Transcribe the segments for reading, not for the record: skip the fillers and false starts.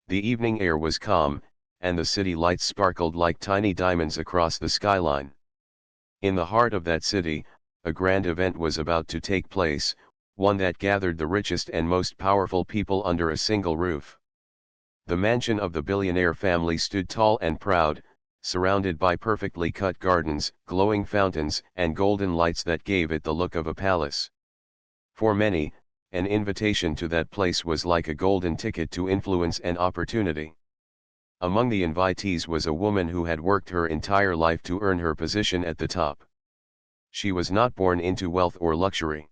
The evening air was calm, and the city lights sparkled like tiny diamonds across the skyline. In the heart of that city, a grand event was about to take place, one that gathered the richest and most powerful people under a single roof. The mansion of the billionaire family stood tall and proud, surrounded by perfectly cut gardens, glowing fountains, and golden lights that gave it the look of a palace. For many, an invitation to that place was like a golden ticket to influence and opportunity. Among the invitees was a woman who had worked her entire life to earn her position at the top. She was not born into wealth or luxury.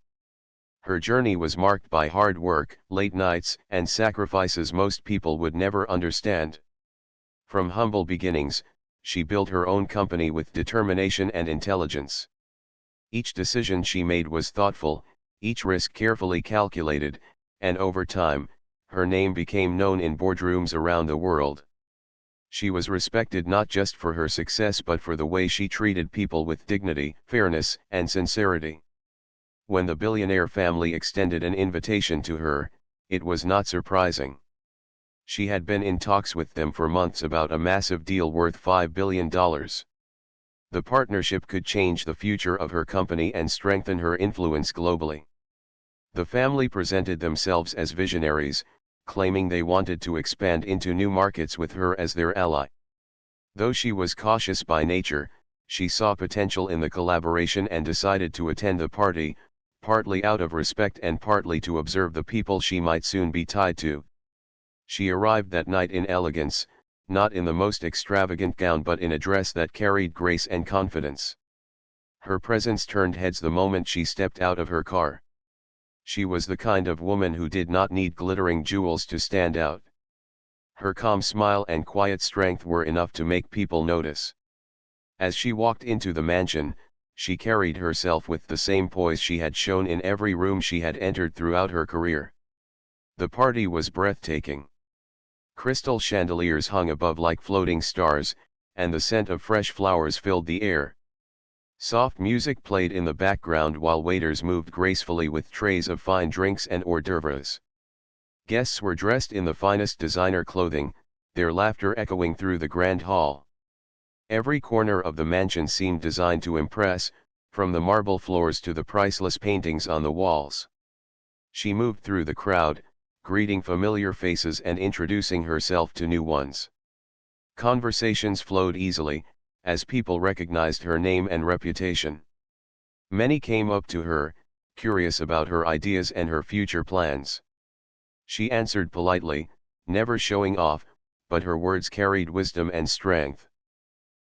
Her journey was marked by hard work, late nights, and sacrifices most people would never understand. From humble beginnings, she built her own company with determination and intelligence. Each decision she made was thoughtful, each risk carefully calculated, and over time, her name became known in boardrooms around the world. She was respected not just for her success but for the way she treated people with dignity, fairness, and sincerity. When the billionaire family extended an invitation to her, it was not surprising. She had been in talks with them for months about a massive deal worth $5 billion. The partnership could change the future of her company and strengthen her influence globally. The family presented themselves as visionaries, claiming they wanted to expand into new markets with her as their ally. Though she was cautious by nature, she saw potential in the collaboration and decided to attend the party, partly out of respect and partly to observe the people she might soon be tied to. She arrived that night in elegance, not in the most extravagant gown but in a dress that carried grace and confidence. Her presence turned heads the moment she stepped out of her car. She was the kind of woman who did not need glittering jewels to stand out. Her calm smile and quiet strength were enough to make people notice. As she walked into the mansion, she carried herself with the same poise she had shown in every room she had entered throughout her career. The party was breathtaking. Crystal chandeliers hung above like floating stars, and the scent of fresh flowers filled the air. Soft music played in the background while waiters moved gracefully with trays of fine drinks and hors d'oeuvres. Guests were dressed in the finest designer clothing, their laughter echoing through the grand hall. Every corner of the mansion seemed designed to impress, from the marble floors to the priceless paintings on the walls. She moved through the crowd, greeting familiar faces and introducing herself to new ones. Conversations flowed easily, as people recognized her name and reputation. Many came up to her, curious about her ideas and her future plans. She answered politely, never showing off, but her words carried wisdom and strength.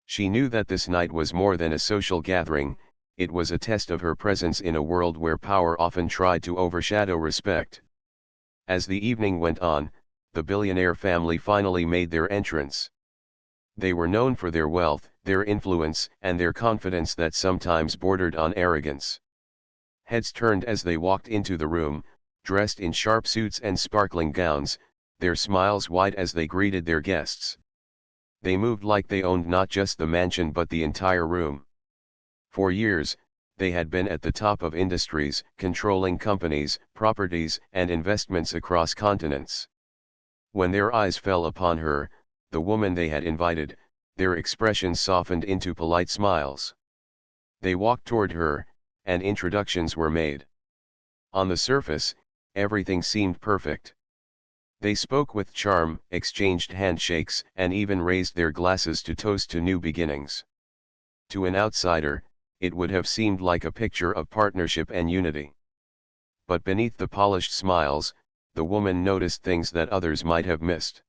She knew that this night was more than a social gathering, it was a test of her presence in a world where power often tried to overshadow respect. As the evening went on, the billionaire family finally made their entrance. They were known for their wealth, their influence, and their confidence that sometimes bordered on arrogance. Heads turned as they walked into the room, dressed in sharp suits and sparkling gowns, their smiles wide as they greeted their guests. They moved like they owned not just the mansion but the entire room. For years, they had been at the top of industries, controlling companies, properties, and investments across continents. When their eyes fell upon her, the woman they had invited, their expressions softened into polite smiles. They walked toward her, and introductions were made. On the surface, everything seemed perfect. They spoke with charm, exchanged handshakes, and even raised their glasses to toast to new beginnings. To an outsider, it would have seemed like a picture of partnership and unity. But beneath the polished smiles, the woman noticed things that others might have missed.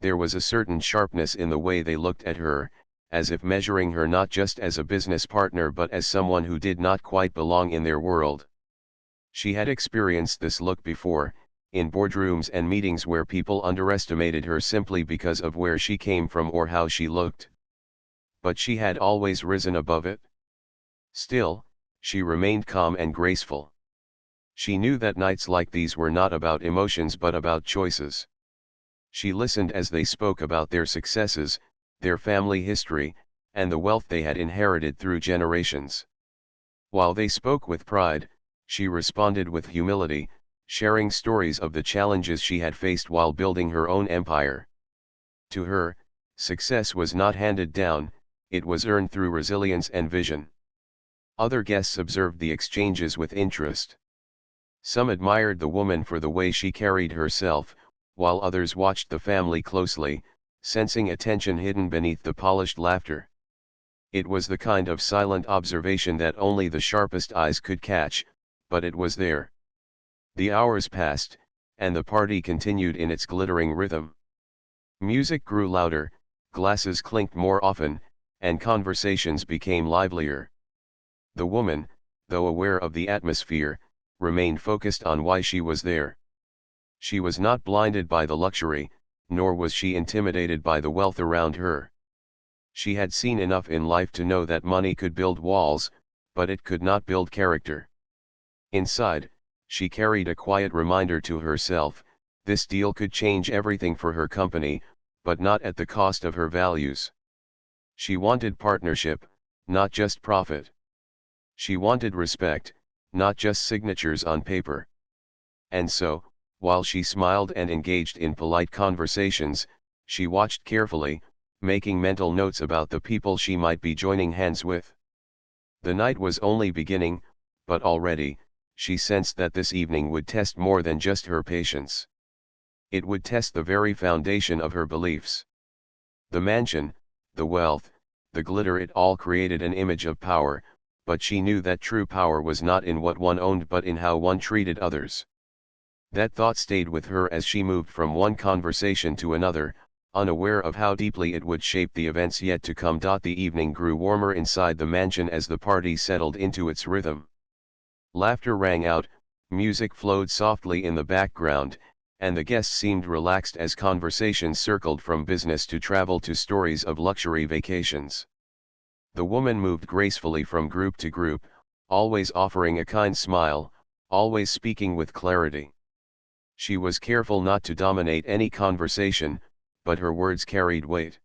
There was a certain sharpness in the way they looked at her, as if measuring her not just as a business partner but as someone who did not quite belong in their world. She had experienced this look before, in boardrooms and meetings where people underestimated her simply because of where she came from or how she looked. But she had always risen above it. Still, she remained calm and graceful. She knew that nights like these were not about emotions but about choices. She listened as they spoke about their successes, their family history, and the wealth they had inherited through generations. While they spoke with pride, she responded with humility, sharing stories of the challenges she had faced while building her own empire. To her, success was not handed down, it was earned through resilience and vision. Other guests observed the exchanges with interest. Some admired the woman for the way she carried herself, while others watched the family closely, sensing a tension hidden beneath the polished laughter. It was the kind of silent observation that only the sharpest eyes could catch, but it was there. The hours passed, and the party continued in its glittering rhythm. Music grew louder, glasses clinked more often, and conversations became livelier. The woman, though aware of the atmosphere, remained focused on why she was there. She was not blinded by the luxury, nor was she intimidated by the wealth around her. She had seen enough in life to know that money could build walls, but it could not build character. Inside, she carried a quiet reminder to herself: this deal could change everything for her company, but not at the cost of her values. She wanted partnership, not just profit. She wanted respect, not just signatures on paper. And so, while she smiled and engaged in polite conversations, she watched carefully, making mental notes about the people she might be joining hands with. The night was only beginning, but already, she sensed that this evening would test more than just her patience. It would test the very foundation of her beliefs. The mansion, the wealth, the glitter, it all created an image of power, but she knew that true power was not in what one owned but in how one treated others. That thought stayed with her as she moved from one conversation to another, unaware of how deeply it would shape the events yet to come. The evening grew warmer inside the mansion as the party settled into its rhythm. Laughter rang out, music flowed softly in the background, and the guests seemed relaxed as conversations circled from business to travel to stories of luxury vacations. The woman moved gracefully from group to group, always offering a kind smile, always speaking with clarity. She was careful not to dominate any conversation, but her words carried weight.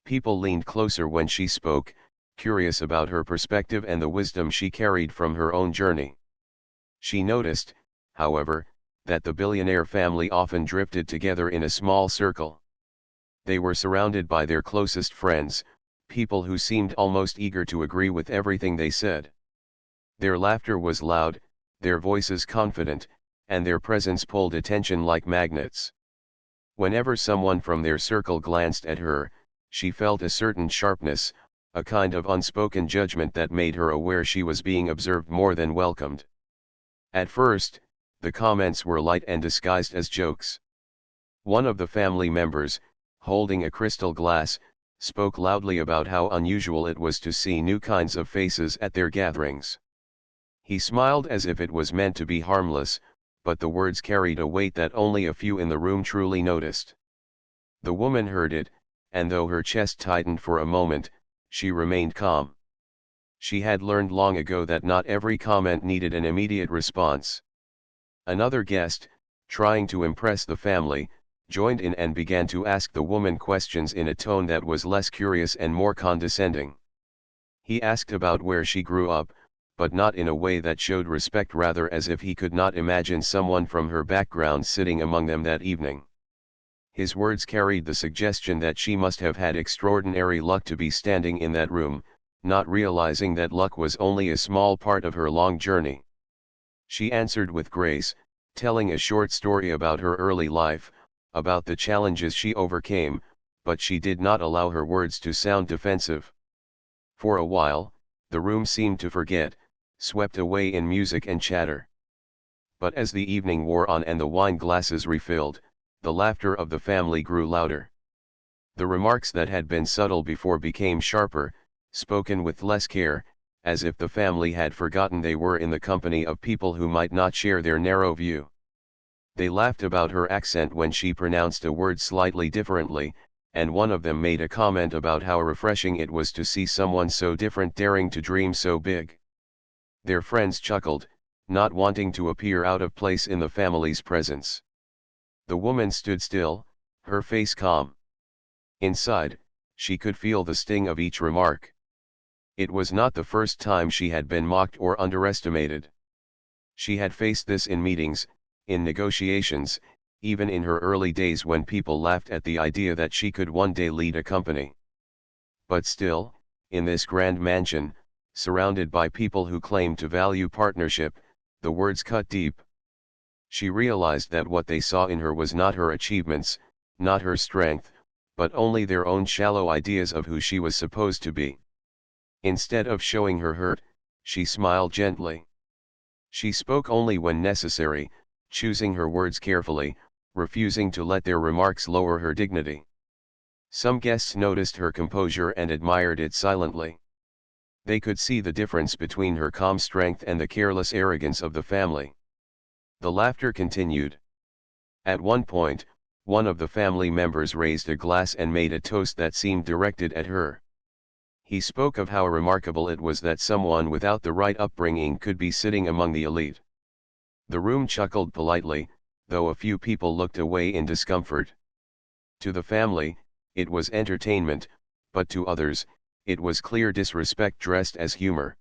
People leaned closer when she spoke, curious about her perspective and the wisdom she carried from her own journey. She noticed, however, that the billionaire family often drifted together in a small circle. They were surrounded by their closest friends, people who seemed almost eager to agree with everything they said. Their laughter was loud, their voices confident, and their presence pulled attention like magnets. Whenever someone from their circle glanced at her, she felt a certain sharpness, a kind of unspoken judgment that made her aware she was being observed more than welcomed. At first, the comments were light and disguised as jokes. One of the family members, holding a crystal glass, spoke loudly about how unusual it was to see new kinds of faces at their gatherings. He smiled as if it was meant to be harmless, but the words carried a weight that only a few in the room truly noticed. The woman heard it, and though her chest tightened for a moment, she remained calm. She had learned long ago that not every comment needed an immediate response. Another guest, trying to impress the family, joined in and began to ask the woman questions in a tone that was less curious and more condescending. He asked about where she grew up, but not in a way that showed respect, rather as if he could not imagine someone from her background sitting among them that evening. His words carried the suggestion that she must have had extraordinary luck to be standing in that room, not realizing that luck was only a small part of her long journey. She answered with grace, telling a short story about her early life, about the challenges she overcame, but she did not allow her words to sound defensive. For a while, the room seemed to forget, swept away in music and chatter. But as the evening wore on and the wine glasses refilled, the laughter of the family grew louder. The remarks that had been subtle before became sharper, spoken with less care, as if the family had forgotten they were in the company of people who might not share their narrow view. They laughed about her accent when she pronounced a word slightly differently, and one of them made a comment about how refreshing it was to see someone so different daring to dream so big. Their friends chuckled, not wanting to appear out of place in the family's presence. The woman stood still, her face calm. Inside, she could feel the sting of each remark. It was not the first time she had been mocked or underestimated. She had faced this in meetings, in negotiations, even in her early days when people laughed at the idea that she could one day lead a company. But still, in this grand mansion, surrounded by people who claimed to value partnership, the words cut deep. She realized that what they saw in her was not her achievements, not her strength, but only their own shallow ideas of who she was supposed to be. Instead of showing her hurt, she smiled gently. She spoke only when necessary, choosing her words carefully, refusing to let their remarks lower her dignity. Some guests noticed her composure and admired it silently. They could see the difference between her calm strength and the careless arrogance of the family. The laughter continued. At one point, one of the family members raised a glass and made a toast that seemed directed at her. He spoke of how remarkable it was that someone without the right upbringing could be sitting among the elite. The room chuckled politely, though a few people looked away in discomfort. To the family, it was entertainment, but to others, it was clear disrespect dressed as humor.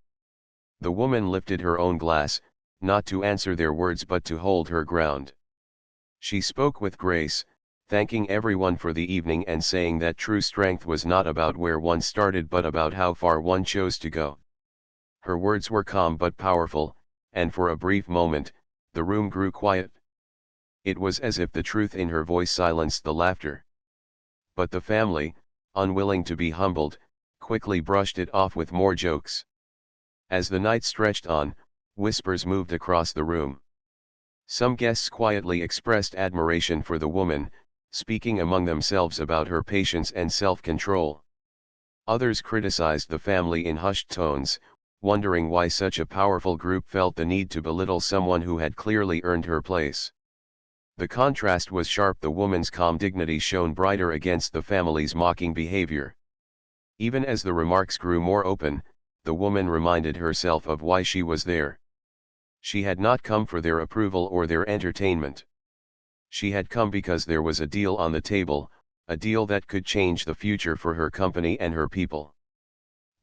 The woman lifted her own glass, not to answer their words but to hold her ground. She spoke with grace, thanking everyone for the evening and saying that true strength was not about where one started but about how far one chose to go. Her words were calm but powerful, and for a brief moment, the room grew quiet. It was as if the truth in her voice silenced the laughter. But the family, unwilling to be humbled, quickly brushed it off with more jokes. As the night stretched on, whispers moved across the room. Some guests quietly expressed admiration for the woman, speaking among themselves about her patience and self-control. Others criticized the family in hushed tones, wondering why such a powerful group felt the need to belittle someone who had clearly earned her place. The contrast was sharp. The woman's calm dignity shone brighter against the family's mocking behavior. Even as the remarks grew more open, the woman reminded herself of why she was there. She had not come for their approval or their entertainment. She had come because there was a deal on the table, a deal that could change the future for her company and her people.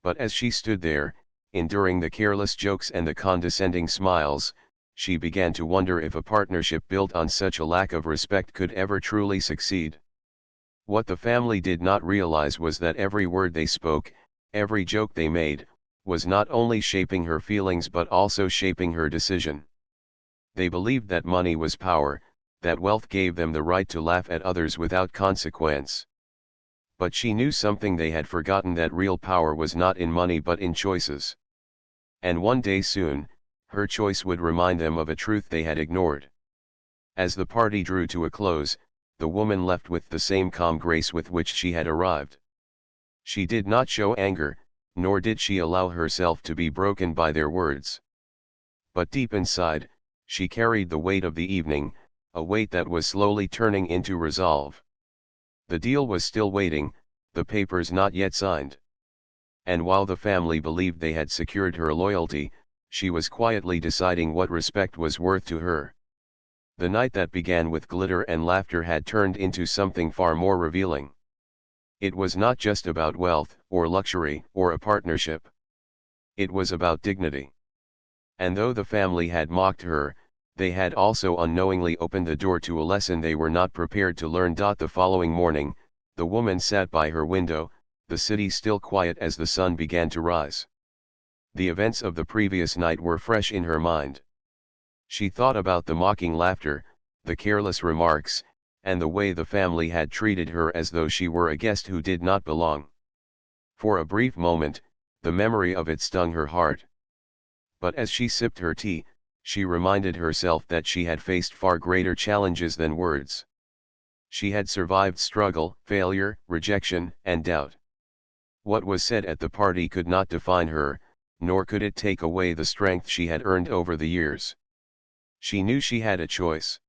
But as she stood there, enduring the careless jokes and the condescending smiles, she began to wonder if a partnership built on such a lack of respect could ever truly succeed. What the family did not realize was that every word they spoke, every joke they made, was not only shaping her feelings but also shaping her decision. They believed that money was power, that wealth gave them the right to laugh at others without consequence. But she knew something they had forgotten, that real power was not in money but in choices. And one day soon, her choice would remind them of a truth they had ignored. As the party drew to a close, the woman left with the same calm grace with which she had arrived. She did not show anger, nor did she allow herself to be broken by their words. But deep inside, she carried the weight of the evening, a weight that was slowly turning into resolve. The deal was still waiting, the papers not yet signed. And while the family believed they had secured her loyalty, she was quietly deciding what respect was worth to her. The night that began with glitter and laughter had turned into something far more revealing. It was not just about wealth, or luxury, or a partnership. It was about dignity. And though the family had mocked her, they had also unknowingly opened the door to a lesson they were not prepared to learn. The following morning, the woman sat by her window, the city still quiet as the sun began to rise. The events of the previous night were fresh in her mind. She thought about the mocking laughter, the careless remarks, and the way the family had treated her as though she were a guest who did not belong. For a brief moment, the memory of it stung her heart. But as she sipped her tea, she reminded herself that she had faced far greater challenges than words. She had survived struggle, failure, rejection, and doubt. What was said at the party could not define her, nor could it take away the strength she had earned over the years. She knew she had a choice.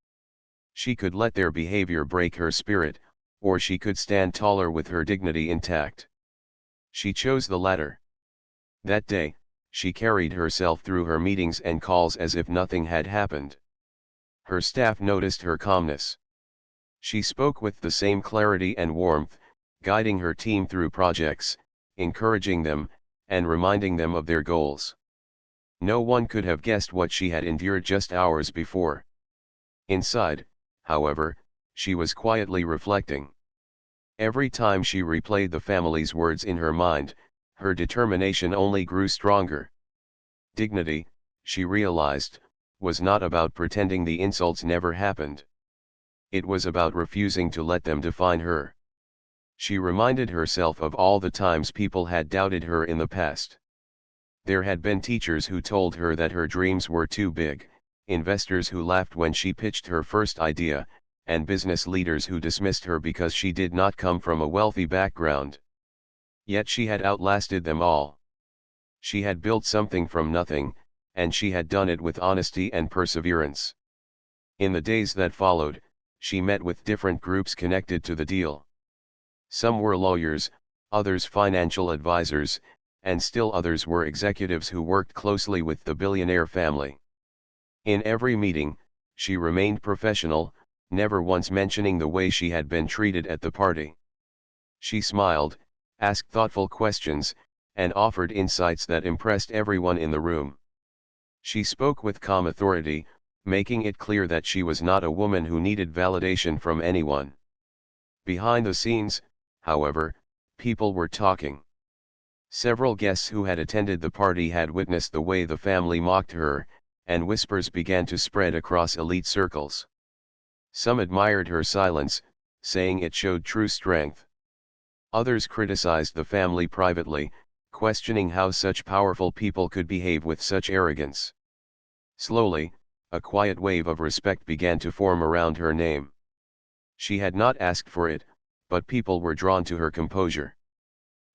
She could let their behavior break her spirit, or she could stand taller with her dignity intact. She chose the latter. That day, she carried herself through her meetings and calls as if nothing had happened. Her staff noticed her calmness. She spoke with the same clarity and warmth, guiding her team through projects, encouraging them, and reminding them of their goals. No one could have guessed what she had endured just hours before. Inside, however, she was quietly reflecting. Every time she replayed the family's words in her mind, her determination only grew stronger. Dignity, she realized, was not about pretending the insults never happened. It was about refusing to let them define her. She reminded herself of all the times people had doubted her in the past. There had been teachers who told her that her dreams were too big, investors who laughed when she pitched her first idea, and business leaders who dismissed her because she did not come from a wealthy background. Yet she had outlasted them all. She had built something from nothing, and she had done it with honesty and perseverance. In the days that followed, she met with different groups connected to the deal. Some were lawyers, others financial advisors, and still others were executives who worked closely with the billionaire family. In every meeting, she remained professional, never once mentioning the way she had been treated at the party. She smiled, asked thoughtful questions, and offered insights that impressed everyone in the room. She spoke with calm authority, making it clear that she was not a woman who needed validation from anyone. Behind the scenes, however, people were talking. Several guests who had attended the party had witnessed the way the family mocked her, and whispers began to spread across elite circles. Some admired her silence, saying it showed true strength. Others criticized the family privately, questioning how such powerful people could behave with such arrogance. Slowly, a quiet wave of respect began to form around her name. She had not asked for it, but people were drawn to her composure.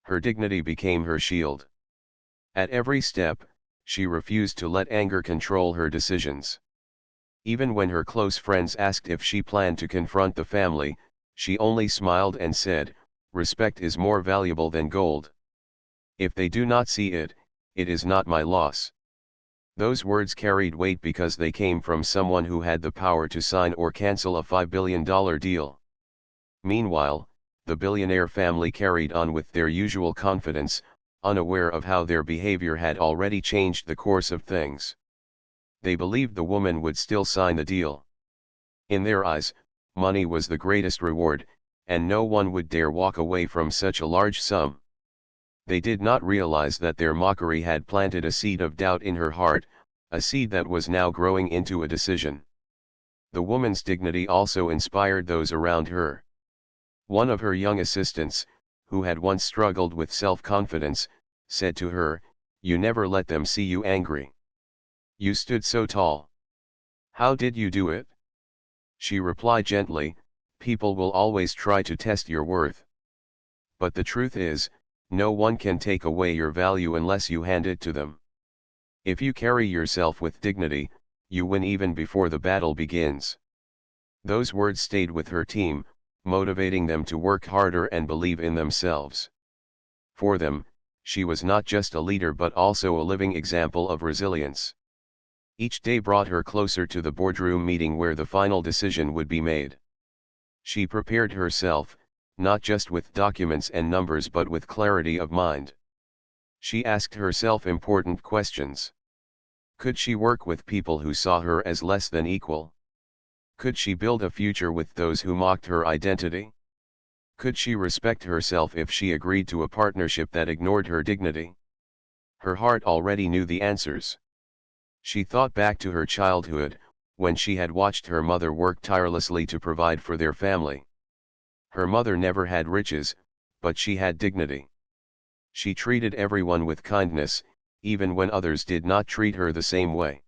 Her dignity became her shield. At every step, she refused to let anger control her decisions. Even when her close friends asked if she planned to confront the family, she only smiled and said, "Respect is more valuable than gold. If they do not see it, it is not my loss." Those words carried weight because they came from someone who had the power to sign or cancel a $5 billion deal. Meanwhile, the billionaire family carried on with their usual confidence, unaware of how their behavior had already changed the course of things. They believed the woman would still sign the deal. In their eyes, money was the greatest reward, and no one would dare walk away from such a large sum. They did not realize that their mockery had planted a seed of doubt in her heart, a seed that was now growing into a decision. The woman's dignity also inspired those around her. One of her young assistants, who had once struggled with self-confidence, said to her, "You never let them see you angry. You stood so tall. How did you do it?" She replied gently, "People will always try to test your worth. But the truth is, no one can take away your value unless you hand it to them. If you carry yourself with dignity, you win even before the battle begins." Those words stayed with her team, motivating them to work harder and believe in themselves. For them, she was not just a leader but also a living example of resilience. Each day brought her closer to the boardroom meeting where the final decision would be made. She prepared herself, not just with documents and numbers but with clarity of mind. She asked herself important questions. Could she work with people who saw her as less than equal? Could she build a future with those who mocked her identity? Could she respect herself if she agreed to a partnership that ignored her dignity? Her heart already knew the answers. She thought back to her childhood, when she had watched her mother work tirelessly to provide for their family. Her mother never had riches, but she had dignity. She treated everyone with kindness, even when others did not treat her the same way.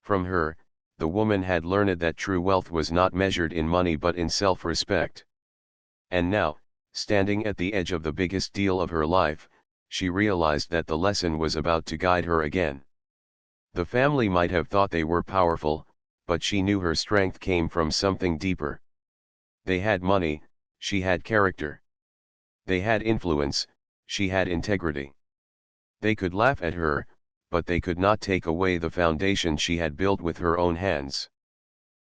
From her, the woman had learned that true wealth was not measured in money but in self-respect. And now, standing at the edge of the biggest deal of her life, she realized that the lesson was about to guide her again. The family might have thought they were powerful, but she knew her strength came from something deeper. They had money, she had character. They had influence, she had integrity. They could laugh at her, but they could not take away the foundation she had built with her own hands.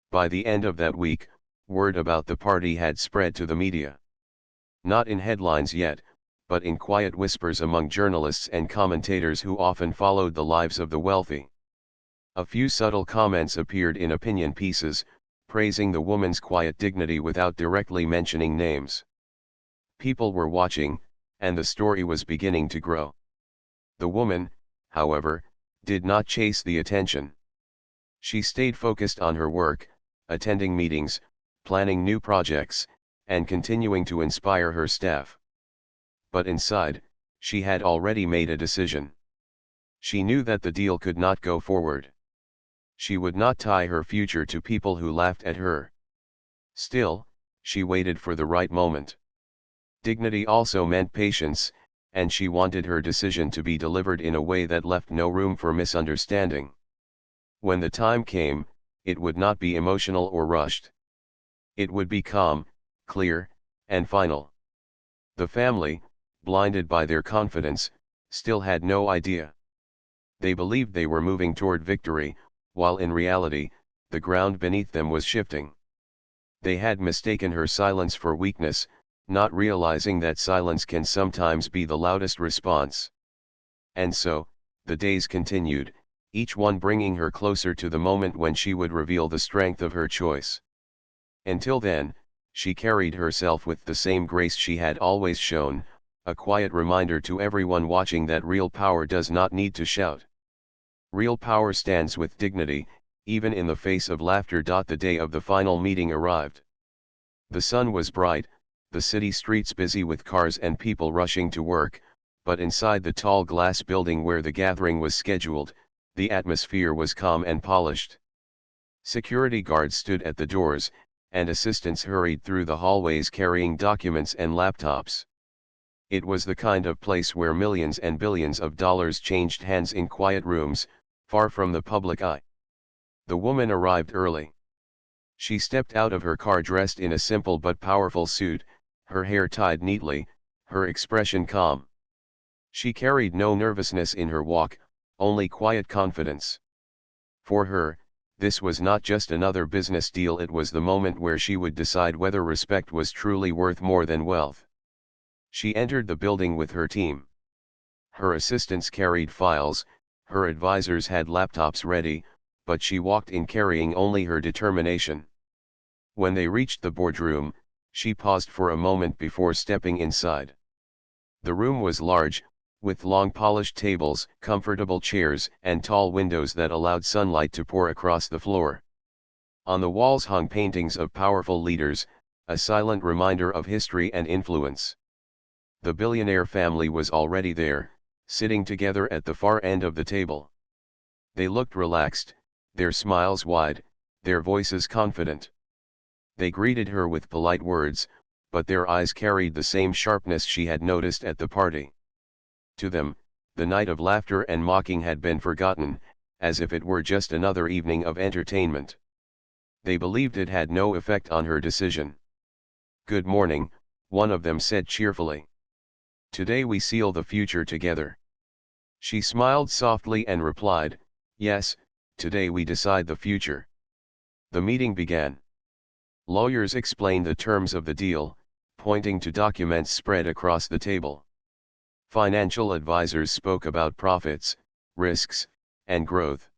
By the end of that week, word about the party had spread to the media. Not in headlines yet, but in quiet whispers among journalists and commentators who often followed the lives of the wealthy. A few subtle comments appeared in opinion pieces, praising the woman's quiet dignity without directly mentioning names. People were watching, and the story was beginning to grow. The woman, however, did not chase the attention. She stayed focused on her work, attending meetings, planning new projects, and continuing to inspire her staff. But inside, she had already made a decision. She knew that the deal could not go forward. She would not tie her future to people who laughed at her. Still, she waited for the right moment. Dignity also meant patience, and she wanted her decision to be delivered in a way that left no room for misunderstanding. When the time came, it would not be emotional or rushed. It would be calm, clear, and final. The family, blinded by their confidence, still had no idea. They believed they were moving toward victory, while in reality, the ground beneath them was shifting. They had mistaken her silence for weakness, not realizing that silence can sometimes be the loudest response. And so, the days continued, each one bringing her closer to the moment when she would reveal the strength of her choice. Until then, she carried herself with the same grace she had always shown, a quiet reminder to everyone watching that real power does not need to shout. Real power stands with dignity, even in the face of laughter. The day of the final meeting arrived. The sun was bright, the city streets busy with cars and people rushing to work, but inside the tall glass building where the gathering was scheduled, the atmosphere was calm and polished. Security guards stood at the doors, and assistants hurried through the hallways carrying documents and laptops. It was the kind of place where millions and billions of dollars changed hands in quiet rooms, far from the public eye. The woman arrived early. She stepped out of her car dressed in a simple but powerful suit, her hair tied neatly, her expression calm. She carried no nervousness in her walk, only quiet confidence. For her, this was not just another business deal, it was the moment where she would decide whether respect was truly worth more than wealth. She entered the building with her team. Her assistants carried files, her advisors had laptops ready, but she walked in carrying only her determination. When they reached the boardroom, she paused for a moment before stepping inside. The room was large, with long polished tables, comfortable chairs, and tall windows that allowed sunlight to pour across the floor. On the walls hung paintings of powerful leaders, a silent reminder of history and influence. The billionaire family was already there, sitting together at the far end of the table. They looked relaxed, their smiles wide, their voices confident. They greeted her with polite words, but their eyes carried the same sharpness she had noticed at the party. To them, the night of laughter and mocking had been forgotten, as if it were just another evening of entertainment. They believed it had no effect on her decision. "Good morning," one of them said cheerfully. "Today we seal the future together." She smiled softly and replied, "Yes, today we decide the future." The meeting began. Lawyers explained the terms of the deal, pointing to documents spread across the table. Financial advisors spoke about profits, risks, and growth.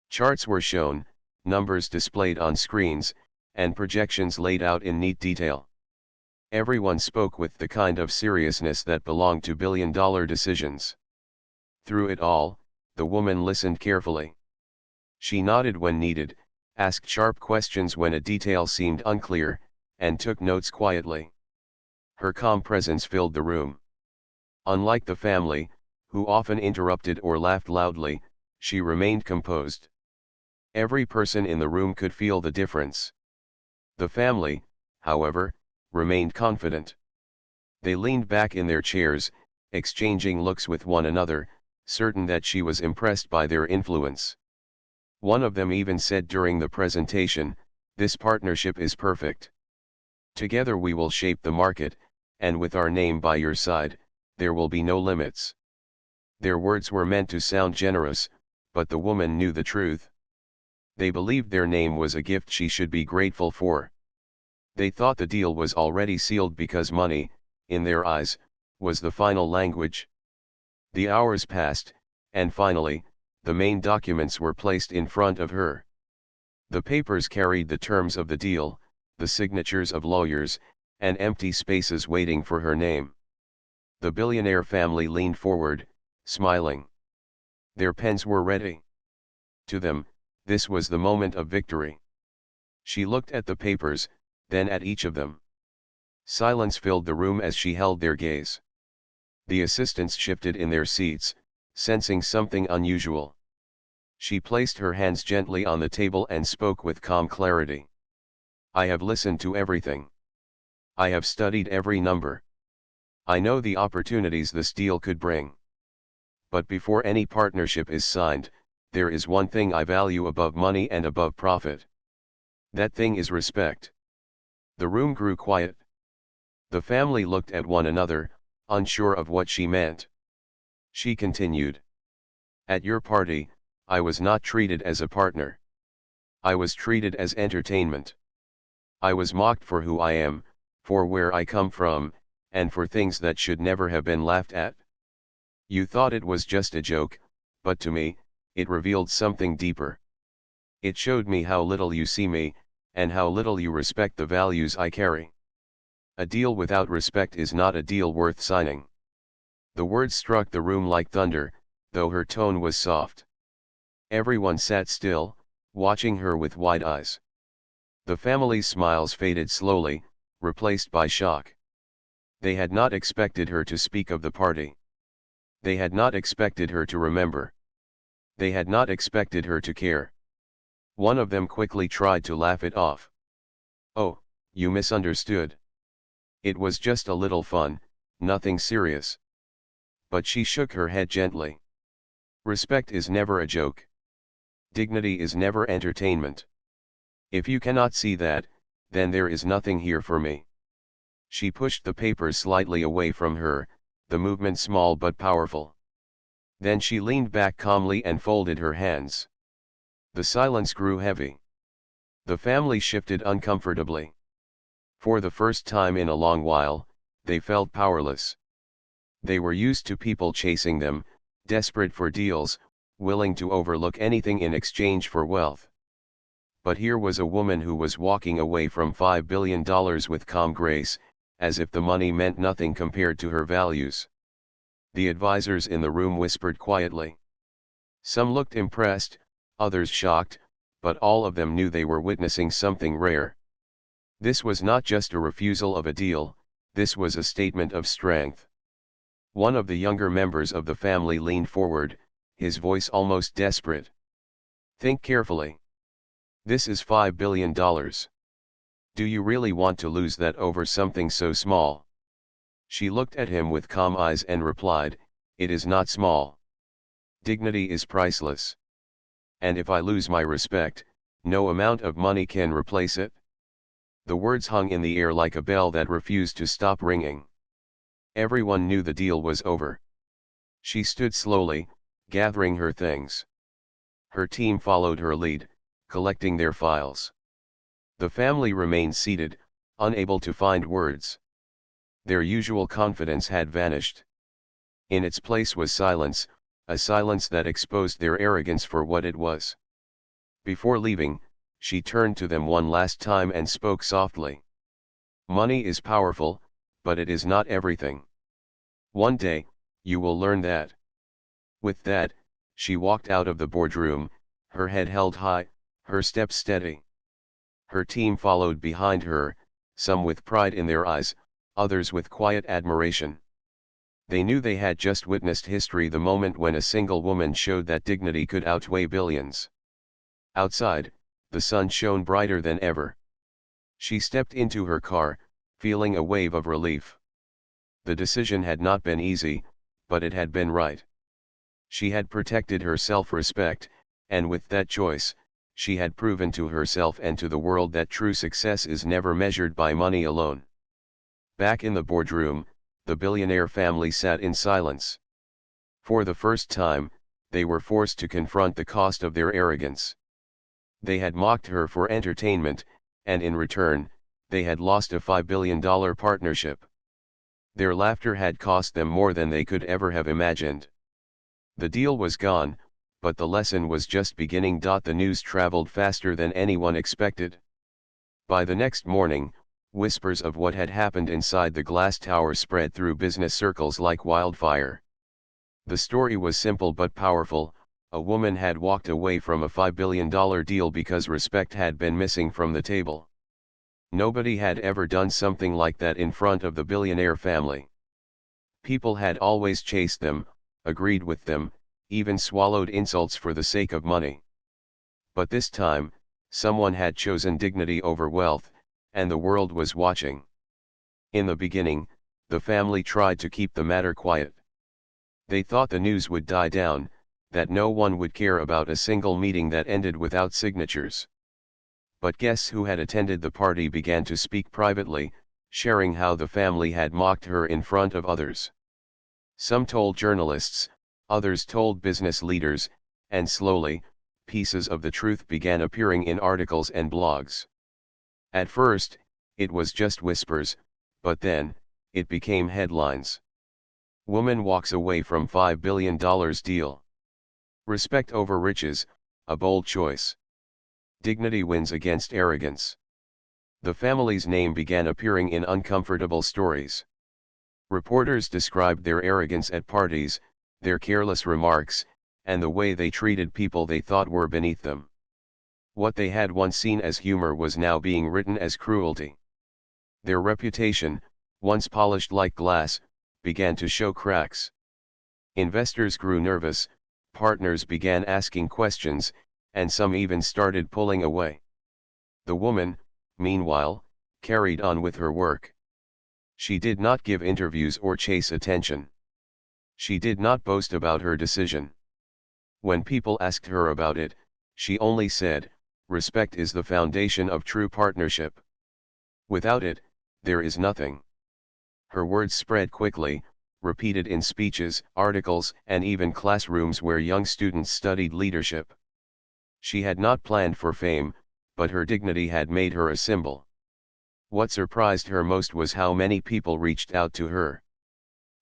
Charts were shown, numbers displayed on screens, and projections laid out in neat detail. Everyone spoke with the kind of seriousness that belonged to billion-dollar decisions. Through it all, the woman listened carefully. She nodded when needed, asked sharp questions when a detail seemed unclear, and took notes quietly. Her calm presence filled the room. Unlike the family, who often interrupted or laughed loudly, she remained composed. Every person in the room could feel the difference. The family, however, remained confident. They leaned back in their chairs, exchanging looks with one another, certain that she was impressed by their influence. One of them even said during the presentation, "This partnership is perfect. Together we will shape the market, and with our name by your side, there will be no limits." Their words were meant to sound generous, but the woman knew the truth. They believed their name was a gift she should be grateful for. They thought the deal was already sealed because money, in their eyes, was the final language. The hours passed, and finally, the main documents were placed in front of her. The papers carried the terms of the deal, the signatures of lawyers, and empty spaces waiting for her name. The billionaire family leaned forward, smiling. Their pens were ready. To them, this was the moment of victory. She looked at the papers, then at each of them. Silence filled the room as she held their gaze. The assistants shifted in their seats, sensing something unusual. She placed her hands gently on the table and spoke with calm clarity. I have listened to everything. I have studied every number. I know the opportunities this deal could bring. But before any partnership is signed, there is one thing I value above money and above profit. That thing is respect. The room grew quiet. The family looked at one another, unsure of what she meant. She continued. At your party, I was not treated as a partner. I was treated as entertainment. I was mocked for who I am, for where I come from, and for things that should never have been laughed at. You thought it was just a joke, but to me, it revealed something deeper. It showed me how little you see me, and how little you respect the values I carry. A deal without respect is not a deal worth signing. The words struck the room like thunder, though her tone was soft. Everyone sat still, watching her with wide eyes. The family's smiles faded slowly, replaced by shock. They had not expected her to speak of the party. They had not expected her to remember. They had not expected her to care. One of them quickly tried to laugh it off. Oh, you misunderstood. It was just a little fun, nothing serious. But she shook her head gently. Respect is never a joke. Dignity is never entertainment. If you cannot see that, then there is nothing here for me. She pushed the papers slightly away from her, the movement small but powerful. Then she leaned back calmly and folded her hands. The silence grew heavy. The family shifted uncomfortably. For the first time in a long while, they felt powerless. They were used to people chasing them, desperate for deals, willing to overlook anything in exchange for wealth. But here was a woman who was walking away from $5 billion with calm grace, as if the money meant nothing compared to her values. The advisors in the room whispered quietly. Some looked impressed, others shocked, but all of them knew they were witnessing something rare. This was not just a refusal of a deal, this was a statement of strength. One of the younger members of the family leaned forward, his voice almost desperate. Think carefully. This is $5 billion. Do you really want to lose that over something so small? She looked at him with calm eyes and replied, it is not small. Dignity is priceless. And if I lose my respect, no amount of money can replace it. The words hung in the air like a bell that refused to stop ringing. Everyone knew the deal was over. She stood slowly, gathering her things. Her team followed her lead, collecting their files. The family remained seated, unable to find words. Their usual confidence had vanished. In its place was silence, a silence that exposed their arrogance for what it was. Before leaving, she turned to them one last time and spoke softly. Money is powerful, but it is not everything. One day, you will learn that. With that, she walked out of the boardroom, her head held high, her steps steady. Her team followed behind her, some with pride in their eyes, others with quiet admiration. They knew they had just witnessed history, the moment when a single woman showed that dignity could outweigh billions. Outside, the sun shone brighter than ever. She stepped into her car, feeling a wave of relief. The decision had not been easy, but it had been right. She had protected her self-respect, and with that choice, she had proven to herself and to the world that true success is never measured by money alone. Back in the boardroom, the billionaire family sat in silence. For the first time, they were forced to confront the cost of their arrogance. They had mocked her for entertainment, and in return, they had lost a $5 billion partnership. Their laughter had cost them more than they could ever have imagined. The deal was gone, but the lesson was just beginning. The news traveled faster than anyone expected. By the next morning, whispers of what had happened inside the glass tower spread through business circles like wildfire. The story was simple but powerful. A woman had walked away from a $5 billion deal because respect had been missing from the table. Nobody had ever done something like that in front of the billionaire family. People had always chased them, agreed with them, even swallowed insults for the sake of money. But this time, someone had chosen dignity over wealth, and the world was watching. In the beginning, the family tried to keep the matter quiet. They thought the news would die down, that no one would care about a single meeting that ended without signatures. But guests who had attended the party began to speak privately, sharing how the family had mocked her in front of others. Some told journalists, others told business leaders, and slowly, pieces of the truth began appearing in articles and blogs. At first, it was just whispers, but then, it became headlines. Woman walks away from $5 billion deal. Respect over riches, a bold choice. Dignity wins against arrogance. The family's name began appearing in uncomfortable stories. Reporters described their arrogance at parties, their careless remarks, and the way they treated people they thought were beneath them. What they had once seen as humor was now being written as cruelty. Their reputation, once polished like glass, began to show cracks. Investors grew nervous, partners began asking questions, and some even started pulling away. The woman, meanwhile, carried on with her work. She did not give interviews or chase attention. She did not boast about her decision. When people asked her about it, she only said, "Respect is the foundation of true partnership. Without it, there is nothing." Her words spread quickly, repeated in speeches, articles, and even classrooms where young students studied leadership. She had not planned for fame, but her dignity had made her a symbol. What surprised her most was how many people reached out to her.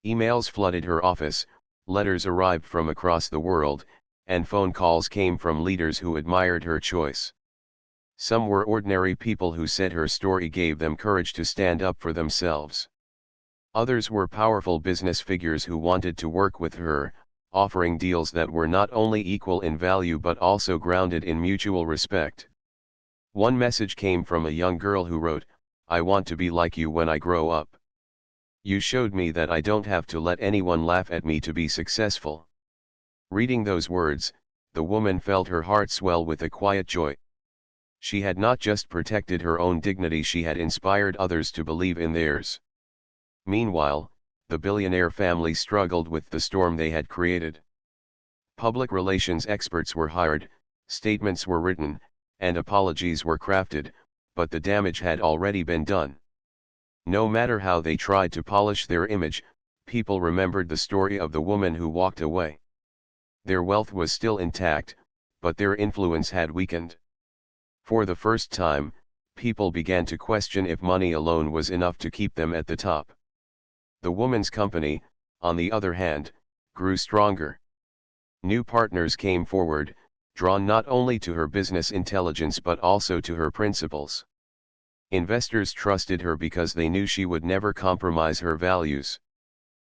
Emails flooded her office, letters arrived from across the world, and phone calls came from leaders who admired her choice. Some were ordinary people who said her story gave them courage to stand up for themselves. Others were powerful business figures who wanted to work with her, offering deals that were not only equal in value but also grounded in mutual respect. One message came from a young girl who wrote, "I want to be like you when I grow up. You showed me that I don't have to let anyone laugh at me to be successful." Reading those words, the woman felt her heart swell with a quiet joy. She had not just protected her own dignity, she had inspired others to believe in theirs. Meanwhile, the billionaire family struggled with the storm they had created. Public relations experts were hired, statements were written, and apologies were crafted, but the damage had already been done. No matter how they tried to polish their image, people remembered the story of the woman who walked away. Their wealth was still intact, but their influence had weakened. For the first time, people began to question if money alone was enough to keep them at the top. The woman's company, on the other hand, grew stronger. New partners came forward, drawn not only to her business intelligence but also to her principles. Investors trusted her because they knew she would never compromise her values.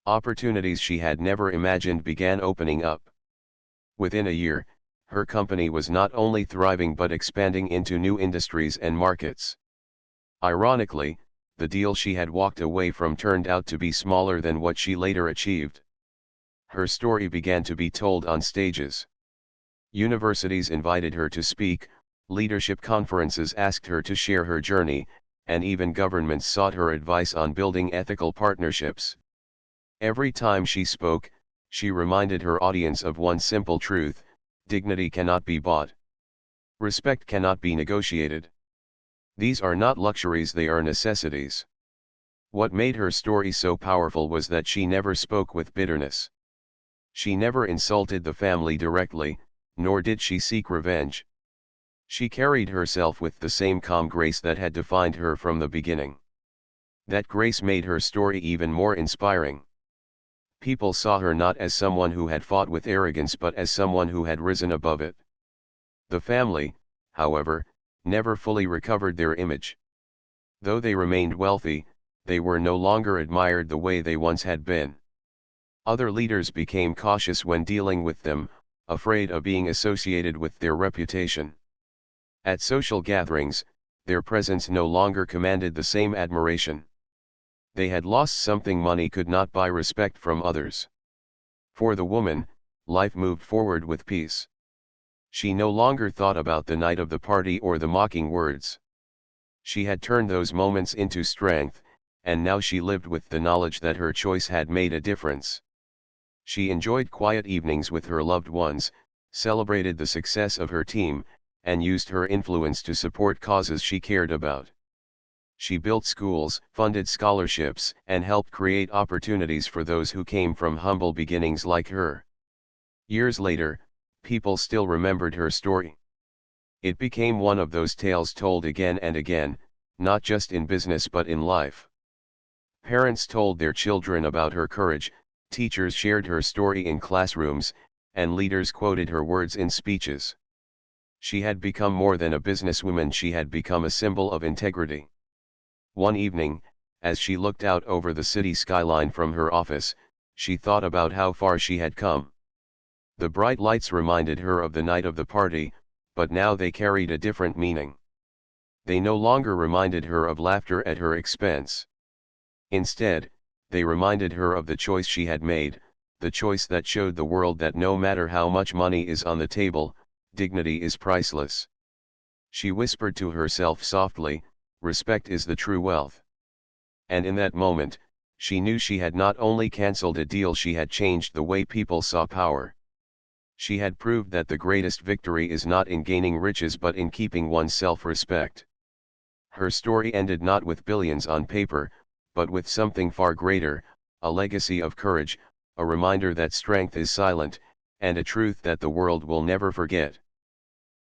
Opportunities she had never imagined began opening up. Within a year, her company was not only thriving but expanding into new industries and markets. Ironically, the deal she had walked away from turned out to be smaller than what she later achieved. Her story began to be told on stages. Universities invited her to speak, leadership conferences asked her to share her journey, and even governments sought her advice on building ethical partnerships. Every time she spoke, she reminded her audience of one simple truth: dignity cannot be bought. Respect cannot be negotiated. These are not luxuries, they are necessities. What made her story so powerful was that she never spoke with bitterness. She never insulted the family directly, nor did she seek revenge. She carried herself with the same calm grace that had defined her from the beginning. That grace made her story even more inspiring. People saw her not as someone who had fought with arrogance but as someone who had risen above it. The family, however, never fully recovered their image. Though they remained wealthy, they were no longer admired the way they once had been. Other leaders became cautious when dealing with them, afraid of being associated with their reputation. At social gatherings, their presence no longer commanded the same admiration. They had lost something money could not buy: respect from others. For the woman, life moved forward with peace. She no longer thought about the night of the party or the mocking words. She had turned those moments into strength, and now she lived with the knowledge that her choice had made a difference. She enjoyed quiet evenings with her loved ones, celebrated the success of her team, and used her influence to support causes she cared about. She built schools, funded scholarships, and helped create opportunities for those who came from humble beginnings like her. Years later, people still remembered her story. It became one of those tales told again and again, not just in business but in life. Parents told their children about her courage, teachers shared her story in classrooms, and leaders quoted her words in speeches. She had become more than a businesswoman, she had become a symbol of integrity. One evening, as she looked out over the city skyline from her office, she thought about how far she had come. The bright lights reminded her of the night of the party, but now they carried a different meaning. They no longer reminded her of laughter at her expense. Instead, they reminded her of the choice she had made, the choice that showed the world that no matter how much money is on the table, dignity is priceless. She whispered to herself softly, "Respect is the true wealth." And in that moment, she knew she had not only cancelled a deal, she had changed the way people saw power. She had proved that the greatest victory is not in gaining riches but in keeping one's self-respect. Her story ended not with billions on paper, but with something far greater, a legacy of courage, a reminder that strength is silent, and a truth that the world will never forget.